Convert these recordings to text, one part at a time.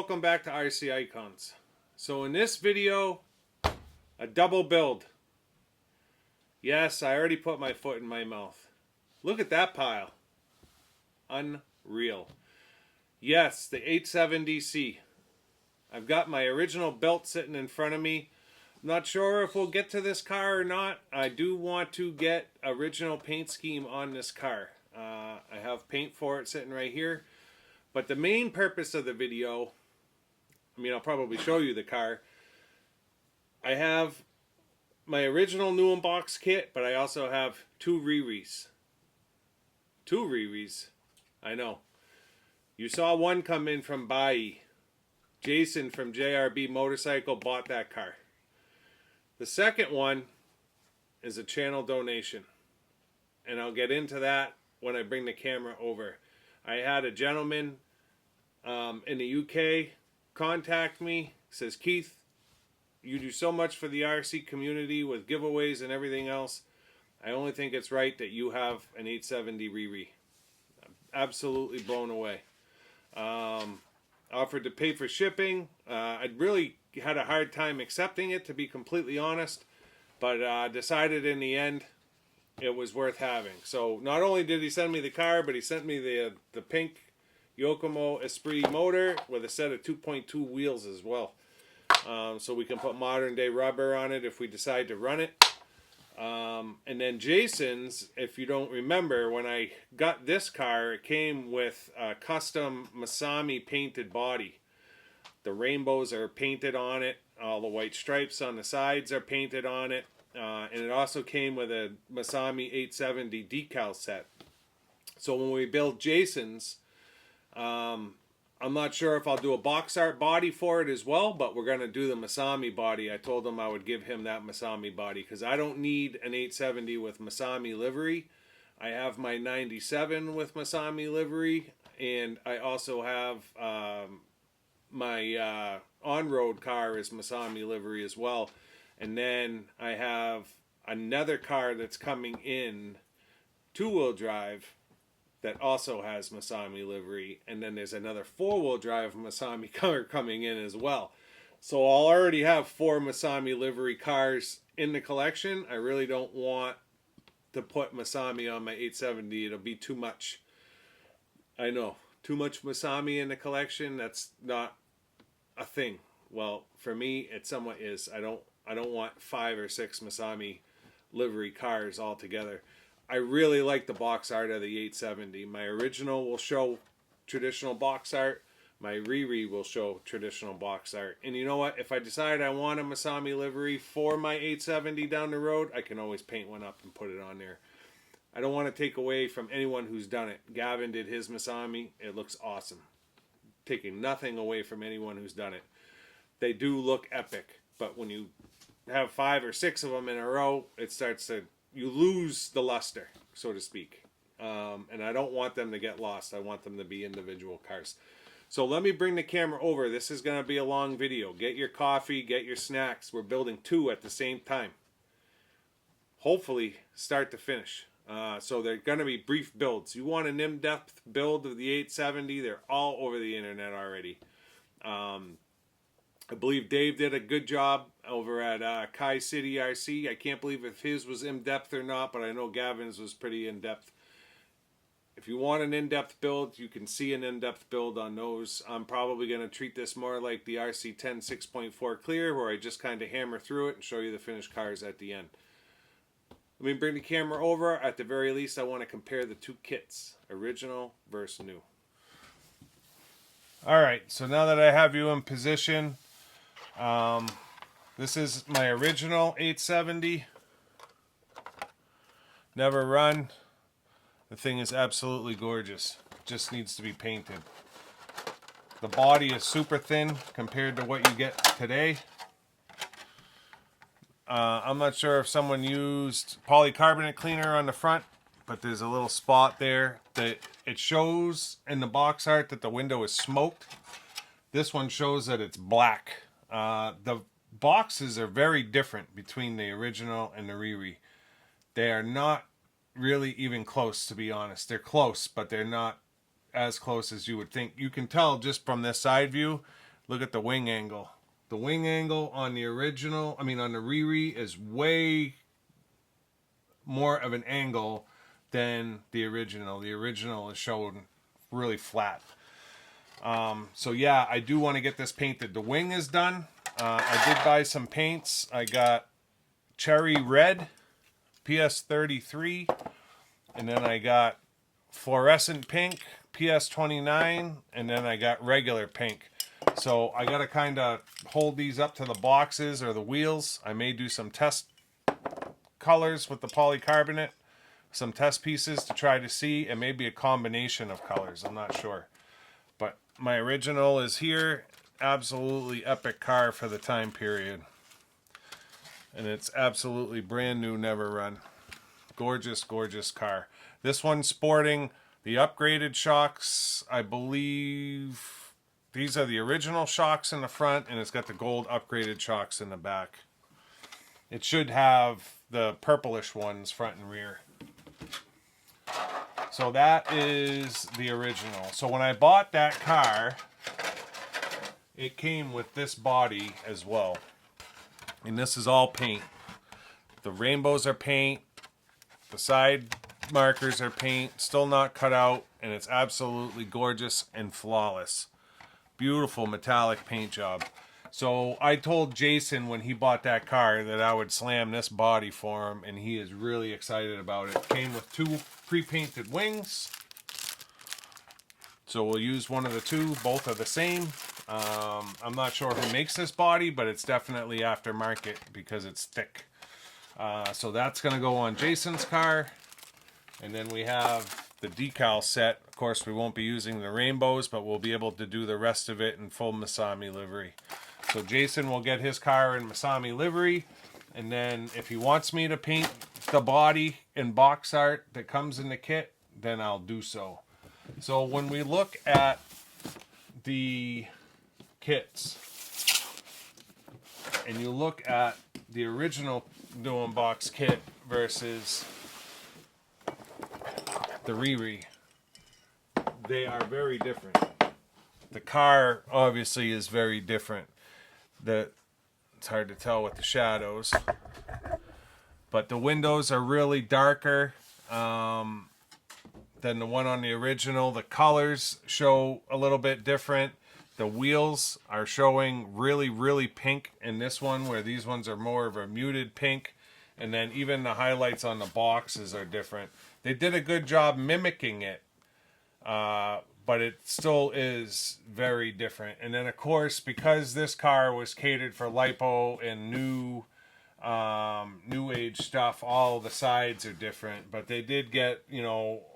welcome back to RC Icons. So in this video, a double build. Yes, I already put my foot in my mouth. Look at that pile. Unreal. Yes, the 870C. I've got my original belt sitting in front of me. I'm not sure if we'll get to this car or not. I do want to get original paint scheme on this car. I have paint for it sitting right here. But the main purpose of the video, I'll probably show you the car. I have my original new unbox kit, but I also have two reres. Two reres. I know. You saw one come in from Bai. Jason from JRB Motorcycle bought that car. The second one is a channel donation. And I'll get into that when I bring the camera over. I had a gentleman in the UK contact me. Says, Keith, you do so much for the RC community with giveaways and everything else. I only think it's right that you have an 870 rere. I'm absolutely blown away. Offered to pay for shipping. I really had a hard time accepting it, to be completely honest. But decided in the end it was worth having. So not only did he send me the car, but he sent me the pink Yokomo Esprit motor with a set of 2.2 wheels as well. So we can put modern day rubber on it if we decide to run it. And then Jason's, if you don't remember, when I got this car, it came with a custom Masami painted body. The rainbows are painted on it. All the white stripes on the sides are painted on it. And it also came with a Masami 870 decal set. So when we build Jason's, I'm not sure if I'll do a box art body for it as well, but we're going to do the Masami body. I told him I would give him that Masami body because I don't need an 870 with Masami livery. I have my 97 with Masami livery, and I also have my on-road car is Masami livery as well. And then I have another car that's coming in, two-wheel drive, that also has Masami livery. And then there's another four-wheel drive Masami car coming in as well. So I'll already have 4 Masami livery cars in the collection. I really don't want to put Masami on my 870. It'll be too much. I know, too much Masami in the collection. That's not a thing. Well, for me, it somewhat is. I don't want 5 or 6 Masami livery cars all together. I really like the box art of the 870. My original will show traditional box art. My rere will show traditional box art. And you know what? If I decide I want a Masami livery for my 870 down the road, I can always paint one up and put it on there. I don't want to take away from anyone who's done it. Gavin did his Masami. It looks awesome. Taking nothing away from anyone who's done it. They do look epic. But when you have 5 or 6 of them in a row, it starts to... you lose the luster, so to speak. And I don't want them to get lost. I want them to be individual cars. So let me bring the camera over. This is going to be a long video. Get your coffee, get your snacks. We're building 2 at the same time. Hopefully, start to finish. So they're going to be brief builds. You want an in-depth build of the 870, they're all over the internet already. I believe Dave did a good job over at Kai City RC. I can't believe if his was in-depth or not, but I know Gavin's was pretty in-depth. If you want an in-depth build, you can see an in-depth build on those. I'm probably going to treat this more like the RC10 6.4 Clear, where I just kind of hammer through it and show you the finished cars at the end. Let me bring the camera over. At the very least, I want to compare the 2 kits, original versus new. Alright, so now that I have you in position... this is my original 870. Never run. The thing is absolutely gorgeous. Just needs to be painted. The body is super thin compared to what you get today. I'm not sure if someone used polycarbonate cleaner on the front, but there's a little spot there that it shows in the box art that the window is smoked. This one shows that it's black. The boxes are very different between the original and the rere. They are not really even close, to be honest. They're close, but they're not as close as you would think. You can tell just from this side view look at the wing angle. The wing angle on the original, I mean on the rere, is way more of an angle than the original. The original is shown really flat. So yeah, I do want to get this painted. The wing is done. I did buy some paints. I got cherry red, PS33, and then I got fluorescent pink, PS29, and then I got regular pink. So I got to kind of hold these up to the boxes or the wheels. I may do some test colors with the polycarbonate, some test pieces to try to see, and maybe a combination of colors. I'm not sure. But my original is here. Absolutely epic car for the time period. And it's absolutely brand new, never run. Gorgeous, gorgeous car. This one's sporting the upgraded shocks. I believe these are the original shocks in the front, and it's got the gold upgraded shocks in the back. It should have the purplish ones front and rear. So that is the original. So when I bought that car, it came with this body as well. And this is all paint. The rainbows are paint. The side markers are paint. Still not cut out. And it's absolutely gorgeous and flawless. Beautiful metallic paint job. So I told Jason when he bought that car that I would slam this body for him. And he is really excited about it. Came with 2 pre-painted wings. So we'll use one of the 2. Both are the same. I'm not sure who makes this body, but it's definitely aftermarket because it's thick. So that's going to go on Jason's car. And then we have the decal set. Of course, we won't be using the rainbows, but we'll be able to do the rest of it in full Masami livery. So Jason will get his car in Masami livery. And then if he wants me to paint the body in box art that comes in the kit, then I'll do so. So when we look at the kits and you look at the original new box kit versus the rere, they are very different. The car obviously is very different. It's hard to tell with the shadows, but the windows are really darker than the one on the original. The colors show a little bit different. The wheels are showing really, really pink in this one, where these ones are more of a muted pink. And then even the highlights on the boxes are different. They did a good job mimicking it, but it still is very different. And then, of course, because this car was catered for lipo and new age stuff, all the sides are different. But they did get,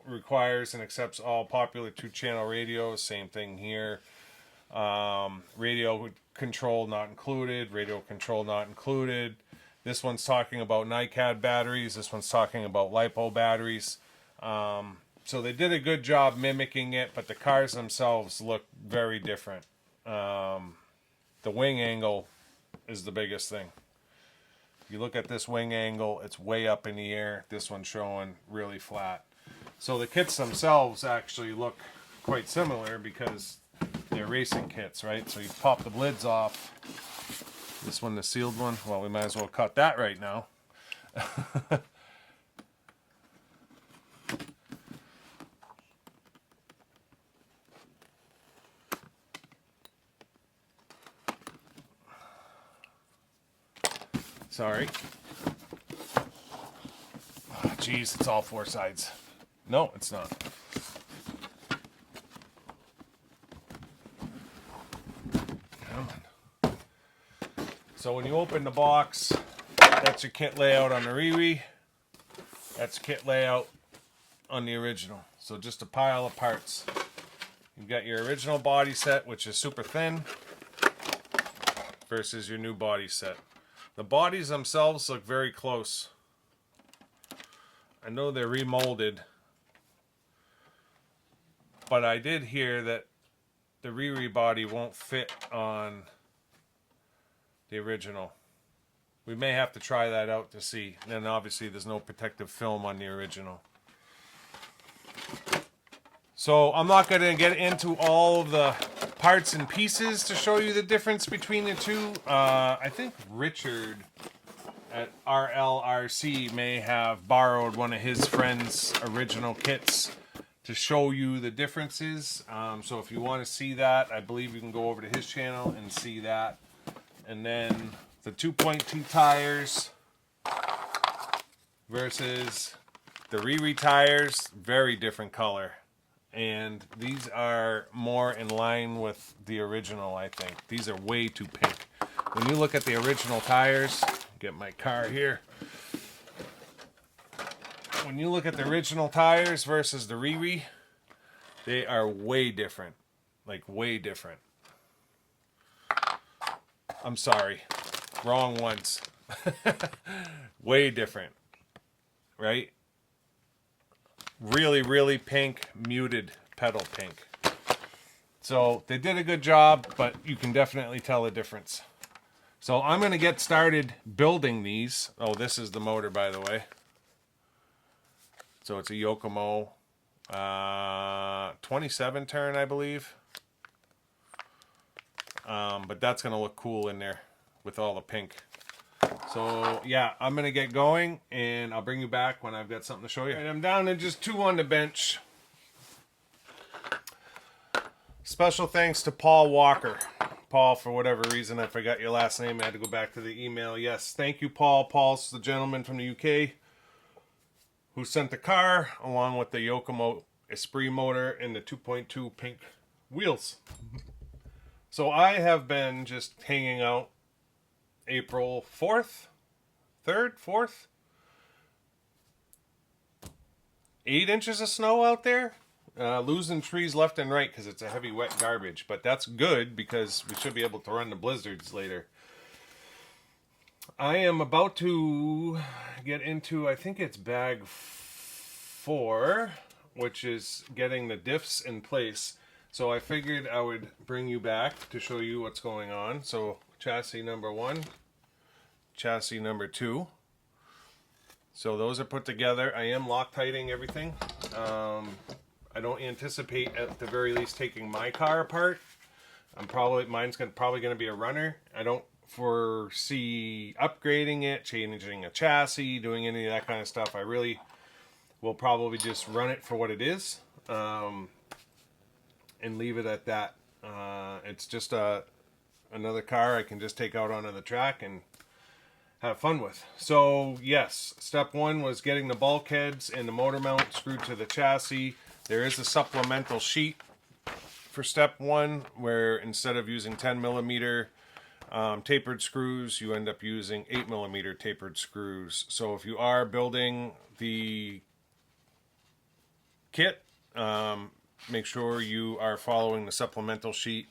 requires and accepts all popular 2-channel radios. Same thing here. Radio control not included, radio control not included. This one's talking about NiCad batteries. This one's talking about LiPo batteries. So they did a good job mimicking it, but the cars themselves look very different. The wing angle is the biggest thing. If you look at this wing angle, it's way up in the air. This one's showing really flat. So the kits themselves actually look quite similar because they're racing kits, right? So you pop the lids off. This one, the sealed one, well, we might as well cut that right now. Sorry. Oh, geez, it's all 4 sides. No, it's not. So when you open the box, that's your kit layout on the rere. That's kit layout on the original. So just a pile of parts. You've got your original body set, which is super thin, versus your new body set. The bodies themselves look very close. I know they're remolded, but I did hear that the rere body won't fit on the original. We may have to try that out to see. And then obviously there's no protective film on the original. So I'm not going to get into all of the parts and pieces to show you the difference between the two. I think Richard at RLRC may have borrowed one of his friend's original kits to show you the differences. So if you want to see that, I believe you can go over to his channel and see that. And then the 2.2 tires versus the rere tires, very different color. And these are more in line with the original, I think. These are way too pink. When you look at the original tires, get my car here. When you look at the original tires versus the rere, they are way different. Like, way different. I'm sorry. Wrong ones. Way different. Right? Really, really pink, muted pedal pink. So they did a good job, but you can definitely tell the difference. So I'm going to get started building these. Oh, this is the motor, by the way. So it's a Yokomo 27 turn, I believe. But that's going to look cool in there with all the pink. So yeah, I'm going to get going and I'll bring you back when I've got something to show you. And I'm down to just 2 on the bench. Special thanks to Paul Walker. Paul, for whatever reason, I forgot your last name. I had to go back to the email. Yes, thank you, Paul. Paul's the gentleman from the UK who sent the car along with the Yokomo Esprit motor and the 2.2 pink wheels. So I have been just hanging out April 4th, 3rd, 4th. 8 inches of snow out there. Losing trees left and right because it's a heavy wet garbage. But that's good because we should be able to run the blizzards later. I am about to get into, I think it's bag 4, which is getting the diffs in place. So I figured I would bring you back to show you what's going on. So chassis number 1, chassis number 2. So those are put together. I am Loctiting everything. I don't anticipate at the very least taking my car apart. Mine's probably going to be a runner. I don't foresee upgrading it, changing a chassis, doing any of that kind of stuff. I really will probably just run it for what it is, and leave it at that. It's just another car I can just take out onto the track and have fun with. So yes, step 1 was getting the bulkheads and the motor mount screwed to the chassis. There is a supplemental sheet for step 1 where instead of using 10mm tapered screws, you end up using 8mm tapered screws. So if you are building the kit, make sure you are following the supplemental sheet.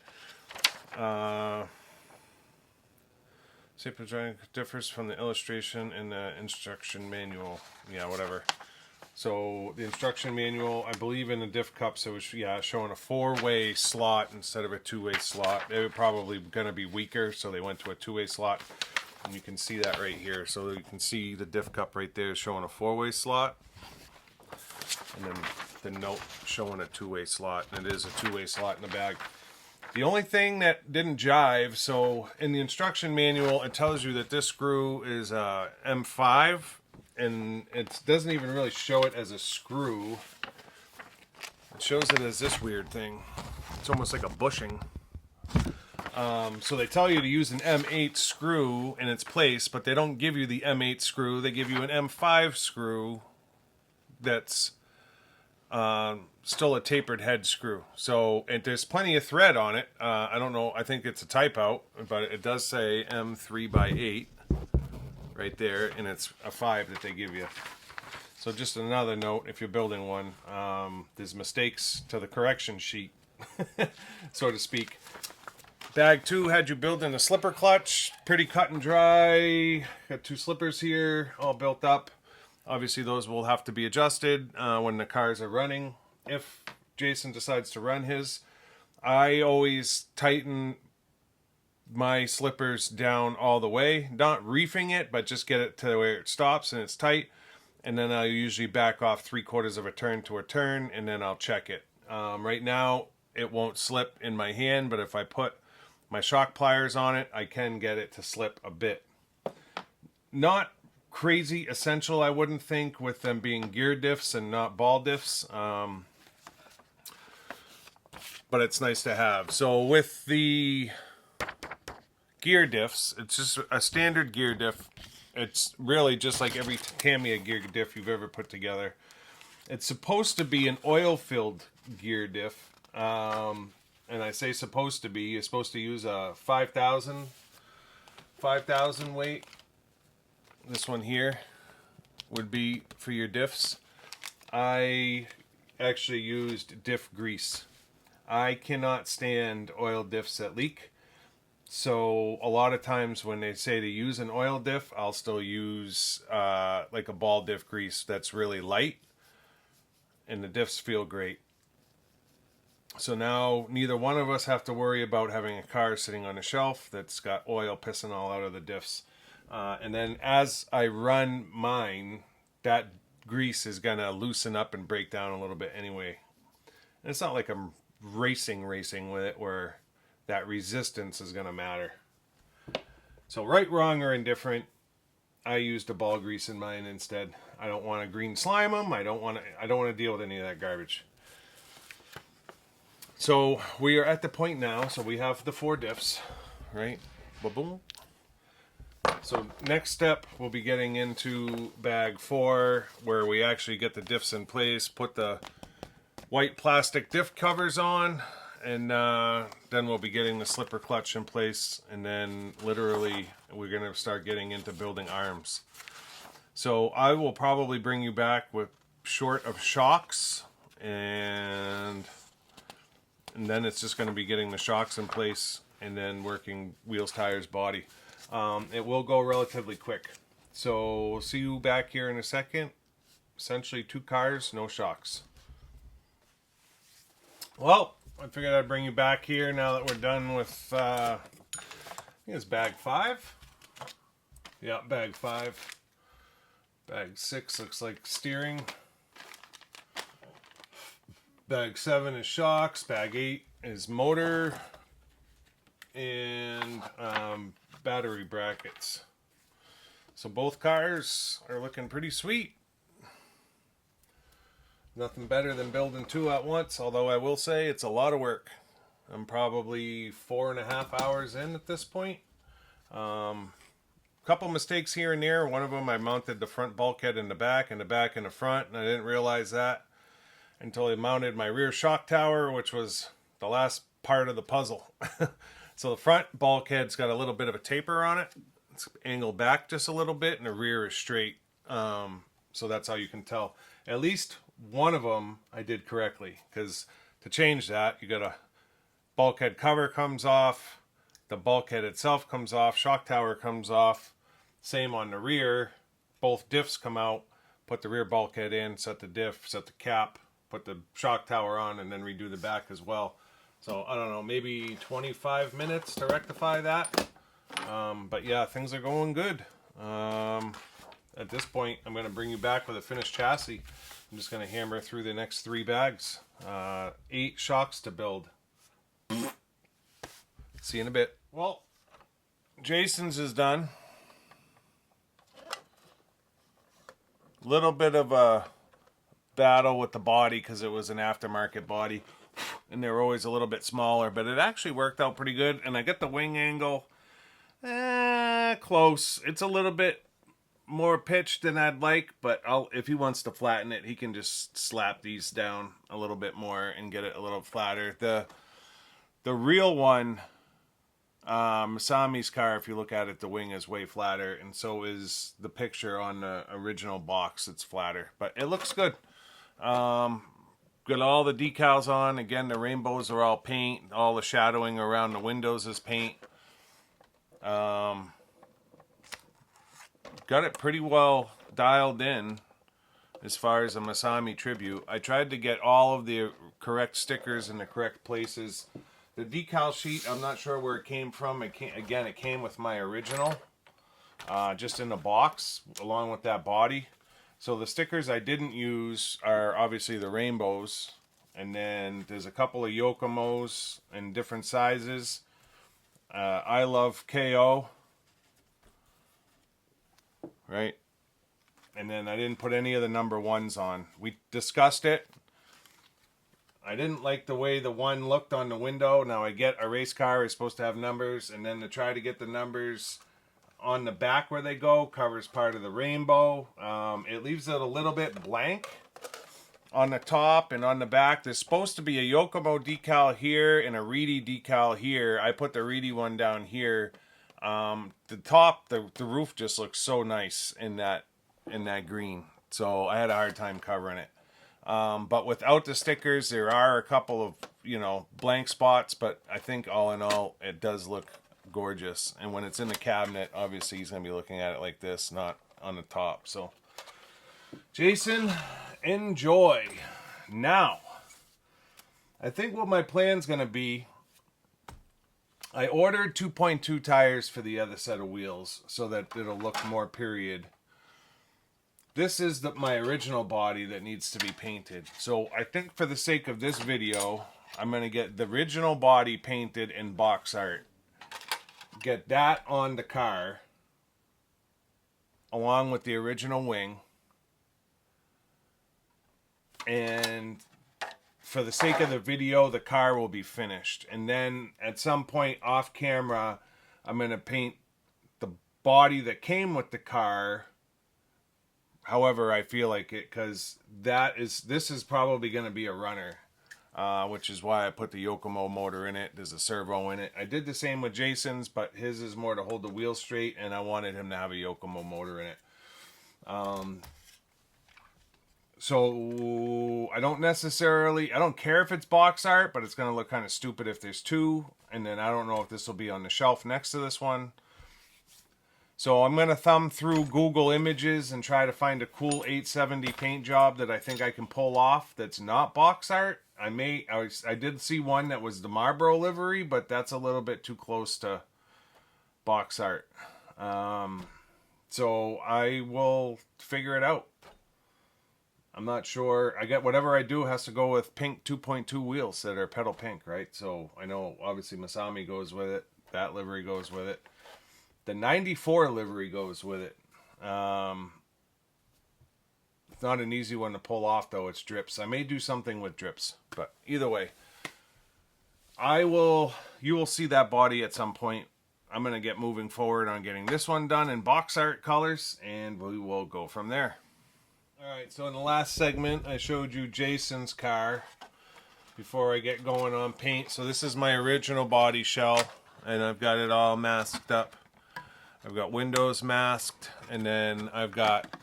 Differs from the illustration in the instruction manual. Yeah, whatever. So the instruction manual, I believe in the diff cups, it was showing a 4-way slot instead of a 2-way slot. They were probably going to be weaker, so they went to a 2-way slot. And you can see that right here. So you can see the diff cup right there showing a 4-way slot. And then the note showing a 2-way slot. And it is a 2-way slot in the bag. The only thing that didn't jive, so in the instruction manual, it tells you that this screw is M5. And it doesn't even really show it as a screw. It shows it as this weird thing. It's almost like a bushing. So they tell you to use an M8 screw in its place, but they don't give you the M8 screw. They give you an M5 screw that's still a tapered head screw. So there's plenty of thread on it. I don't know. I think it's a type out, but it does say M3x8. Right there, and it's a 5 that they give you. So just another note, if you're building one, there's mistakes to the correction sheet, so to speak. Bag 2 had you build in a slipper clutch, pretty cut and dry. Got 2 slippers here, all built up. Obviously those will have to be adjusted when the cars are running. If Jason decides to run his, I always tighten my slippers down all the way, not reefing it, but just get it to where it stops and it's tight, and then I'll usually back off 3/4 of a turn to a turn, and then I'll check it. Right now, it won't slip in my hand, but if I put my shock pliers on it, I can get it to slip a bit. Not crazy essential, I wouldn't think, with them being gear diffs and not ball diffs. But it's nice to have. So with the gear diffs, it's just a standard gear diff. It's really just like every Tamiya gear diff you've ever put together. It's supposed to be an oil-filled gear diff. And I say supposed to be. You're supposed to use a 5,000 weight. This one here would be for your diffs. I actually used diff grease. I cannot stand oil diffs that leak. So a lot of times when they say to use an oil diff, I'll still use like a ball diff grease that's really light. And the diffs feel great. So now neither one of us have to worry about having a car sitting on a shelf that's got oil pissing all out of the diffs. And then as I run mine, that grease is going to loosen up and break down a little bit anyway. And it's not like I'm racing with it where that resistance is going to matter. So right, wrong, or indifferent, I used a ball grease in mine instead. I don't want to green slime them. I don't want to deal with any of that garbage. So we are at the point now. So we have the 4 diffs, right? Ba-boom. So next step, we'll be getting into bag 4, where we actually get the diffs in place, put the white plastic diff covers on, and then we'll be getting the slipper clutch in place, and then literally we're going to start getting into building arms. So I will probably bring you back with short of shocks, and then it's just going to be getting the shocks in place and then working wheels, tires, body. It will go relatively quick. So we'll see you back here in a second. Essentially 2 cars, no shocks. Well, I figured I'd bring you back here now that we're done with, I think it's bag 5. Yeah, bag 5. Bag 6 looks like steering. Bag 7 is shocks. Bag 8 is motor. And battery brackets. So both cars are looking pretty sweet. Nothing better than building 2 at once, although I will say it's a lot of work. I'm probably 4.5 hours in at this point. Couple mistakes here and there. One of them, I mounted the front bulkhead in the back and the back in the front, and I didn't realize that until I mounted my rear shock tower, which was the last part of the puzzle. So the front bulkhead's got a little bit of a taper on it. It's angled back just a little bit, and the rear is straight. So that's how you can tell. At least one of them I did correctly, because to change that, you got a bulkhead cover comes off, the bulkhead itself comes off, shock tower comes off. Same on the rear. Both diffs come out. Put the rear bulkhead in, set the diff, set the cap, put the shock tower on, and then redo the back as well. So, I don't know, maybe 25 minutes to rectify that. But yeah, things are going good. At this point, I'm going to bring you back with a finished chassis. I'm just going to hammer through the next 3 bags. 8 shocks to build. See you in a bit. Well, Jason's is done. Little bit of a battle with the body because it was an aftermarket body. And they were always a little bit smaller, but it actually worked out pretty good. And I get the wing angle close. It's a little bit more pitched than I'd like, but if he wants to flatten it, he can just slap these down a little bit more and get it a little flatter. The real one, Masami's car, if you look at it, the wing is way flatter, and so is the picture on the original box. It's flatter, but it looks good. Got all the decals on. Again, the rainbows are all paint. All the shadowing around the windows is paint. Got it pretty well dialed in as far as a Masami tribute. I tried to get all of the correct stickers in the correct places. The decal sheet, I'm not sure where it came from. It came with my original, just in a box along with that body. So the stickers I didn't use are obviously the rainbows, And then there's a couple of Yokomos in different sizes. I love KO. Right? And then I didn't put any of the number ones on. We discussed it. I didn't like the way the one looked on the window. Now I get a race car is supposed to have numbers, and then to try to get the numbers on the back where they go covers part of the rainbow. It leaves it a little bit blank on the top and on the back. There's supposed to be a Yokomo decal here and a rere decal here. I put the rere one down here. The top, the roof just looks so nice in that green. So I had a hard time covering it. But without the stickers, there are a couple of, blank spots, but I think all in all, it does look gorgeous. And when it's in the cabinet, obviously he's going to be looking at it like this, not on the top. So, Jason, enjoy. Now, I think what my plan's going to be, I ordered 2.2 tires for the other set of wheels so that it'll look more period. This is my original body that needs to be painted. So I think for the sake of this video, I'm going to get the original body painted in box art. Get that on the car, along with the original wing. And for the sake of the video, the car will be finished. And then at some point off camera, I'm going to paint the body that came with the car however I feel like it, because this is probably going to be a runner, which is why I put the Yokomo motor in it. There's a servo in it. I did the same with Jason's, but his is more to hold the wheel straight, and I wanted him to have a Yokomo motor in it. So I don't care if it's box art, but it's going to look kind of stupid if there's two, and then I don't know if this will be on the shelf next to this one. So I'm going to thumb through Google Images and try to find a cool 870 paint job that I think I can pull off that's not box art. I did see one that was the Marlboro livery, but that's a little bit too close to box art. So I will figure it out. I'm not sure. Whatever I do has to go with pink 2.2 wheels that are pedal pink, right? So I know obviously Masami goes with it. That livery goes with it. The 94 livery goes with it. It's not an easy one to pull off, though. It's drips. I may do something with drips, but either way, you will see that body at some point. I'm going to get moving forward on getting this one done in box art colors, and we will go from there. All right, so in the last segment, I showed you Jason's car before I get going on paint. So this is my original body shell, and I've got it all masked up. I've got windows masked, and then I've got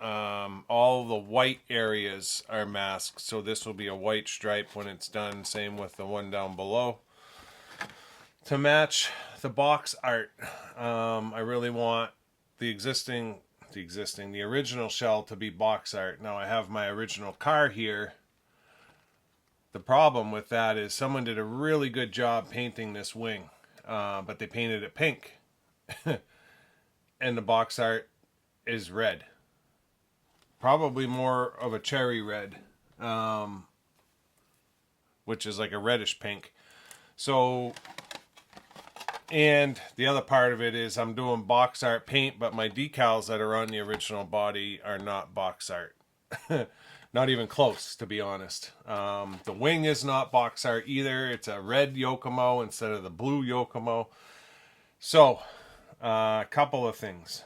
all the white areas are masked. So this will be a white stripe when it's done. Same with the one down below. To match the box art, I really want the original shell to be box art. Now I have my original car here. The problem with that is someone did a really good job painting this wing, but they painted it pink. And the box art is red, probably more of a cherry red, which is like a reddish pink. So, and the other part of it is I'm doing box art paint, but my decals that are on the original body are not box art. Not even close, to be honest. The wing is not box art either. It's a red Yokomo instead of the blue Yokomo. So, a couple of things.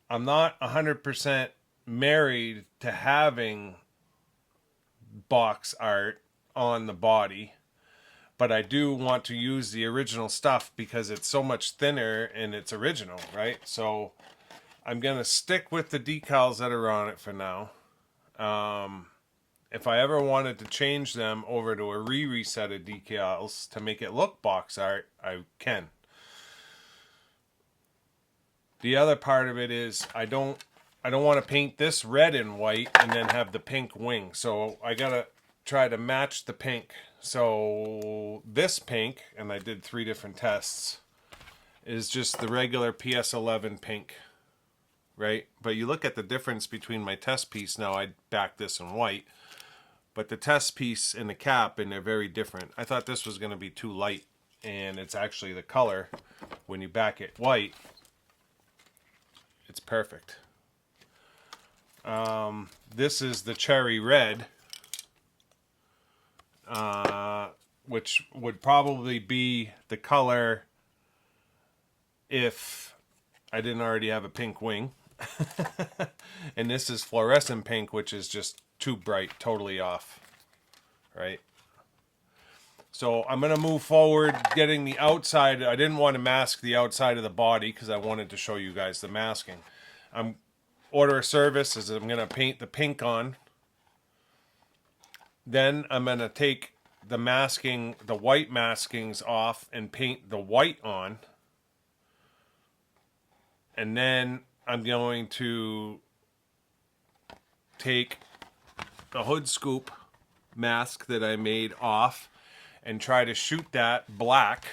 I'm not 100% married to having box art on the body, but I do want to use the original stuff because it's so much thinner and it's original, right? So I'm going to stick with the decals that are on it for now. If I ever wanted to change them over to a rere set of decals to make it look box art, I can. The other part of it is I don't want to paint this red and white and then have the pink wing. So I got to try to match the pink. So this pink, and I did 3 different tests, is just the regular PS11 pink, right? But you look at the difference between my test piece. Now I backed this in white, but the test piece and the cap, and they're very different. I thought this was going to be too light, and it's actually the color. When you back it white, it's perfect. This is the cherry red, which would probably be the color if I didn't already have a pink wing. And this is fluorescent pink, which is just too bright, totally off, right? So I'm going to move forward getting the outside. I didn't want to mask the outside of the body because I wanted to show you guys the masking. Order of service is I'm going to paint the pink on. Then I'm going to take the masking, the white maskings off and paint the white on. And then I'm going to take the hood scoop mask that I made off and try to shoot that black,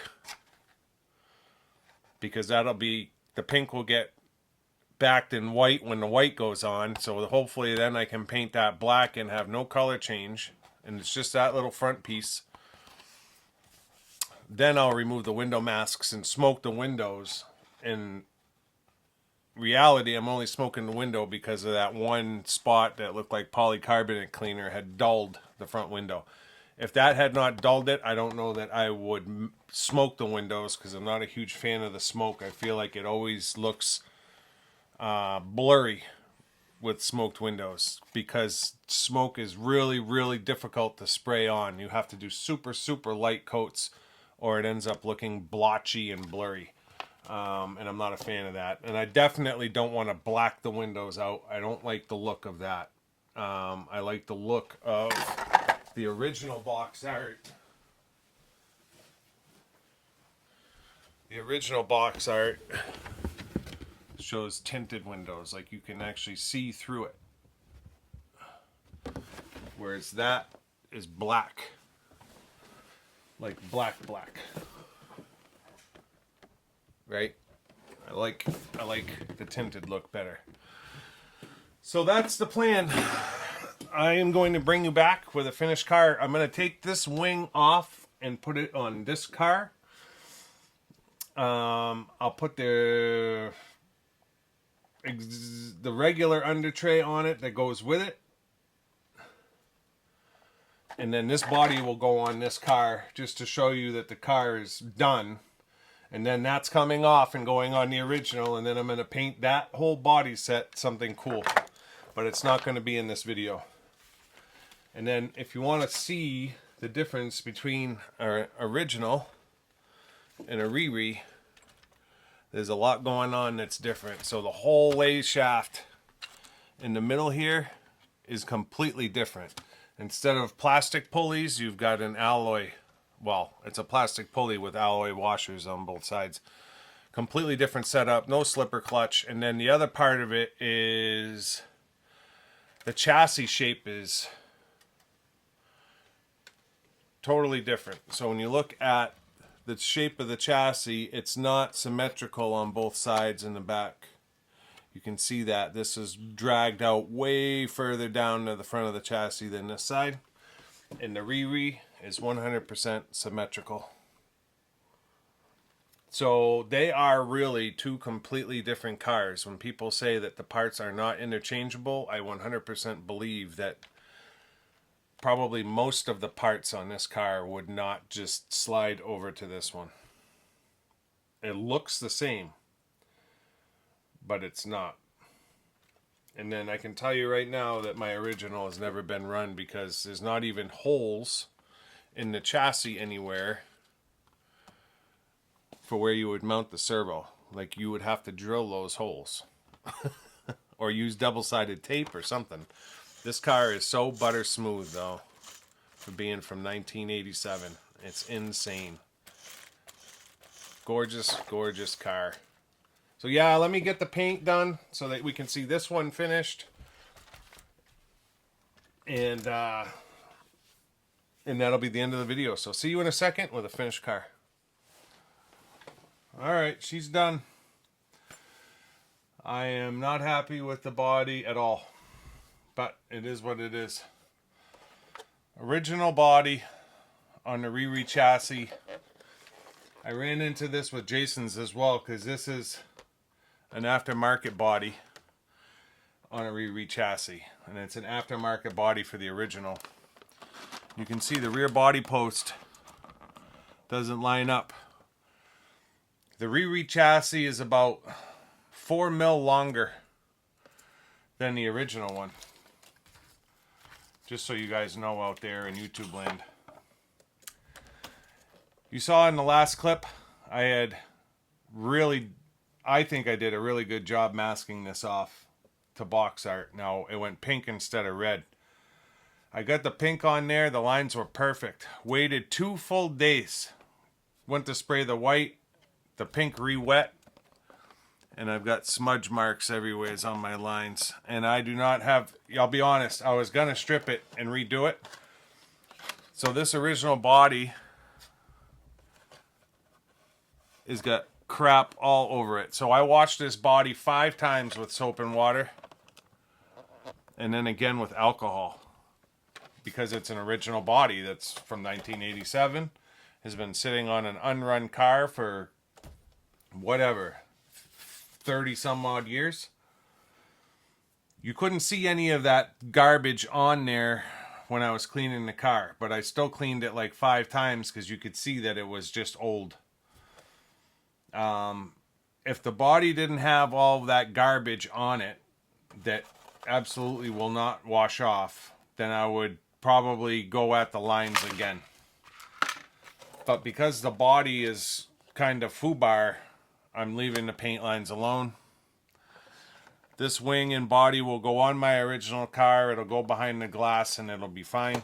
because that'll be, the pink will get backed in white when the white goes on. So hopefully then I can paint that black and have no color change. And it's just that little front piece. Then I'll remove the window masks and smoke the windows. In reality, I'm only smoking the window because of that one spot that looked like polycarbonate cleaner had dulled the front window. If that had not dulled it, I don't know that I would smoke the windows, because I'm not a huge fan of the smoke. I feel like it always looks blurry with smoked windows, because smoke is really, really difficult to spray on. You have to do super, super light coats, or it ends up looking blotchy and blurry. And I'm not a fan of that. And I definitely don't want to black the windows out. I don't like the look of that. I like the look of the original box art. The original box art shows tinted windows, like you can actually see through it. Whereas that is black. Like black. Right? I like the tinted look better. So that's the plan. I am going to bring you back with a finished car. I'm going to take this wing off and put it on this car. I'll put the regular under tray on it that goes with it. And then this body will go on this car just to show you that the car is done. And then that's coming off and going on the original. And then I'm going to paint that whole body set something cool. But it's not going to be in this video. And then if you want to see the difference between our original and a rere, there's a lot going on that's different. So the whole lathe shaft in the middle here is completely different. Instead of plastic pulleys, you've got an alloy. Well, it's a plastic pulley with alloy washers on both sides. Completely different setup, no slipper clutch. And then the other part of it is the chassis shape is totally different. So when you look at the shape of the chassis, it's not symmetrical on both sides in the back. You can see that this is dragged out way further down to the front of the chassis than this side. And the rere is 100% symmetrical. So they are really two completely different cars. When people say that the parts are not interchangeable, I 100% believe that probably most of the parts on this car would not just slide over to this one. It looks the same, but it's not. And then I can tell you right now that my original has never been run, because there's not even holes in the chassis anywhere for where you would mount the servo. Like, you would have to drill those holes or use double-sided tape or something. This car is so butter smooth though, for being from 1987. It's insane. Gorgeous, gorgeous car. So yeah, let me get the paint done so that we can see this one finished. And that'll be the end of the video. So see you in a second with a finished car. Alright, she's done. I am not happy with the body at all, but it is what it is. Original body on the rere chassis. I ran into this with Jason's as well, because this is an aftermarket body on a rere chassis, and it's an aftermarket body for the original. You can see the rear body post doesn't line up. The rere chassis is about 4 mil longer than the original one. Just so you guys know out there in YouTube land. You saw in the last clip, I think I did a really good job masking this off to box art. Now, it went pink instead of red. I got the pink on there, the lines were perfect. Waited 2 full days. Went to spray the white, the pink re-wet, and I've got smudge marks everywhere on my lines. And I do not have, I'll be honest, I was gonna strip it and redo it. So this original body has got crap all over it. So I washed this body 5 times with soap and water, and then again with alcohol, because it's an original body that's from 1987, has been sitting on an unrun car for whatever, 30 some odd years. You couldn't see any of that garbage on there when I was cleaning the car, but I still cleaned it like 5 times because you could see that it was just old. If the body didn't have all of that garbage on it that absolutely will not wash off, then I would probably go at the lines again. But because the body is kind of foobar, I'm leaving the paint lines alone. This wing and body will go on my original car. It'll go behind the glass and it'll be fine.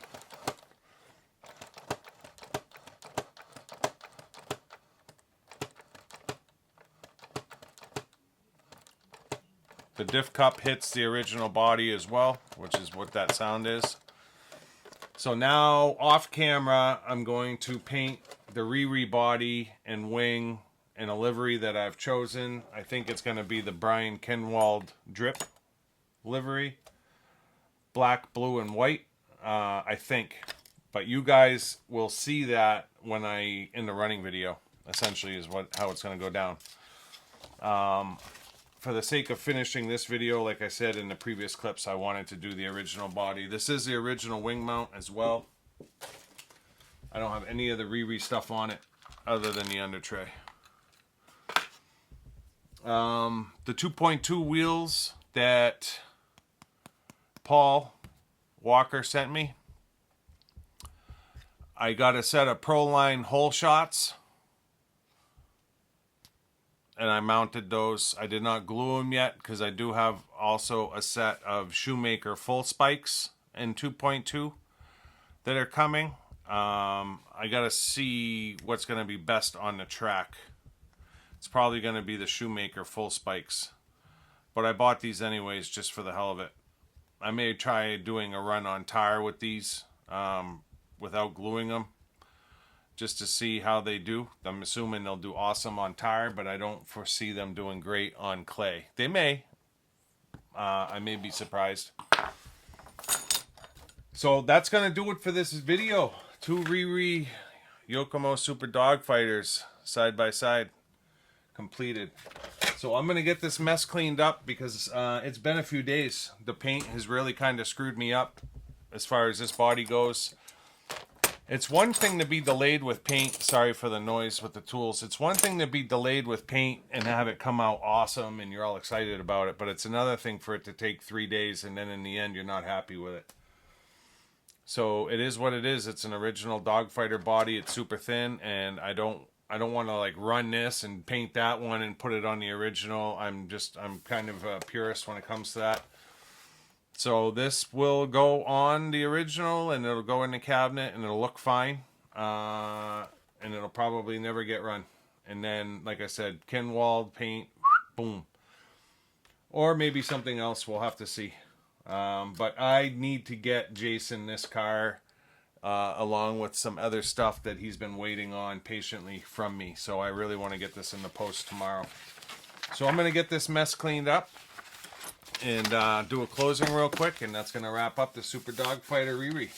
The diff cup hits the original body as well, which is what that sound is. So now, off camera, I'm going to paint the rere body and wing in a livery that I've chosen. I think it's going to be the Brian Kenwald drip livery. Black, blue, and white, I think. But you guys will see that when in the running video, essentially, is how it's going to go down. For the sake of finishing this video, like I said in the previous clips, I wanted to do the original body. This is the original wing mount as well. I don't have any of the rere stuff on it other than the under tray. The 2.2 wheels that Paul Walker sent me, I got a set of Proline hole shots, and I mounted those. I did not glue them yet because I do have also a set of Shoemaker full spikes in 2.2 that are coming. I gotta see what's gonna be best on the track. It's probably gonna be the Shoemaker full spikes, but I bought these anyways just for the hell of it. I may try doing a run on tire with these without gluing them, just to see how they do. I'm assuming they'll do awesome on tire, but I don't foresee them doing great on clay. They may. I may be surprised. So that's going to do it for this video. 2 rere Yokomo Super Dogfighters side by side completed. So I'm going to get this mess cleaned up because it's been a few days. The paint has really kind of screwed me up as far as this body goes. It's one thing to be delayed with paint. Sorry for the noise with the tools. It's one thing to be delayed with paint and have it come out awesome and you're all excited about it. But it's another thing for it to take 3 days and then in the end you're not happy with it. So it is what it is. It's an original Dogfighter body. It's super thin, and I don't want to like run this and paint that one and put it on the original. I'm kind of a purist when it comes to that. So this will go on the original, and it'll go in the cabinet, and it'll look fine. And it'll probably never get run. And then, like I said, Kenwald paint, boom. Or maybe something else. We'll have to see. But I need to get Jason this car, along with some other stuff that he's been waiting on patiently from me. So I really want to get this in the post tomorrow. So I'm going to get this mess cleaned up and do a closing real quick, and that's going to wrap up the Super Dogfighter rere.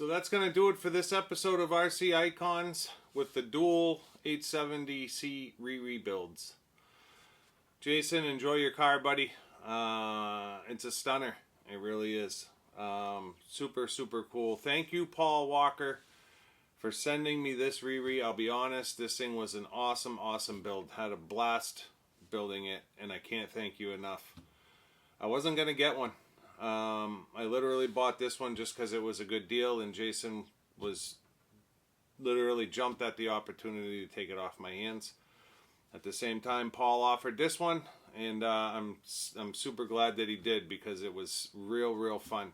So that's going to do it for this episode of RC Icons with the dual 870C rebuilds. Jason, enjoy your car, buddy. It's a stunner. It really is. Super, super cool. Thank you, Paul Walker, for sending me this rere. I'll be honest, this thing was an awesome, awesome build. Had a blast building it, and I can't thank you enough. I wasn't going to get one. I literally bought this one just because it was a good deal, and Jason was literally jumped at the opportunity to take it off my hands. At the same time, Paul offered this one, and I'm super glad that he did, because it was real fun.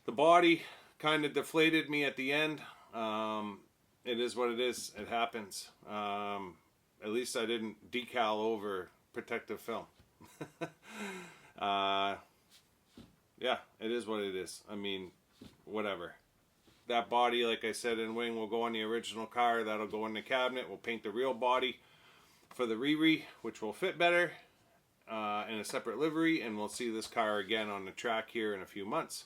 The body kind of deflated me at the end. It is what it is. It happens. At least I didn't decal over protective film. Yeah, it is what it is. I mean, whatever. That body, like I said, in wing will go on the original car. That'll go in the cabinet. We'll paint the real body for the rere, which will fit better in a separate livery, and we'll see this car again on the track here in a few months.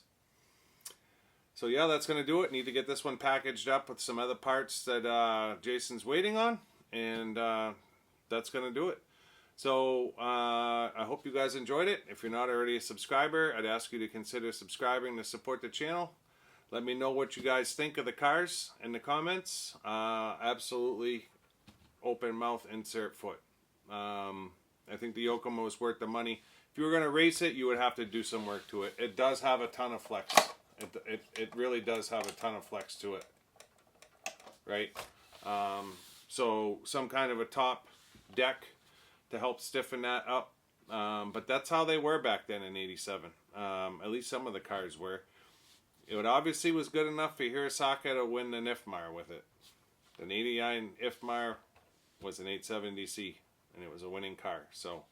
So yeah, that's going to do it. Need to get this one packaged up with some other parts that Jason's waiting on, and that's going to do it. So I hope you guys enjoyed it. If you're not already a subscriber, I'd ask you to consider subscribing to support the channel. Let me know what you guys think of the cars in the comments. Absolutely open mouth, insert foot. I think the Yokomo is worth the money. If you were going to race it, you would have to do some work to it. It does have a ton of flex. It really does have a ton of flex to it, right? So some kind of a top deck to help stiffen that up. But that's how they were back then in '87. At least some of the cars were. It obviously was good enough for Hirosaka to win the IFMAR with it. An '89 IFMAR was an 870C, and it was a winning car. So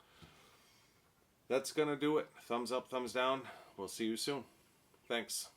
that's going to do it. Thumbs up, thumbs down. We'll see you soon. Thanks.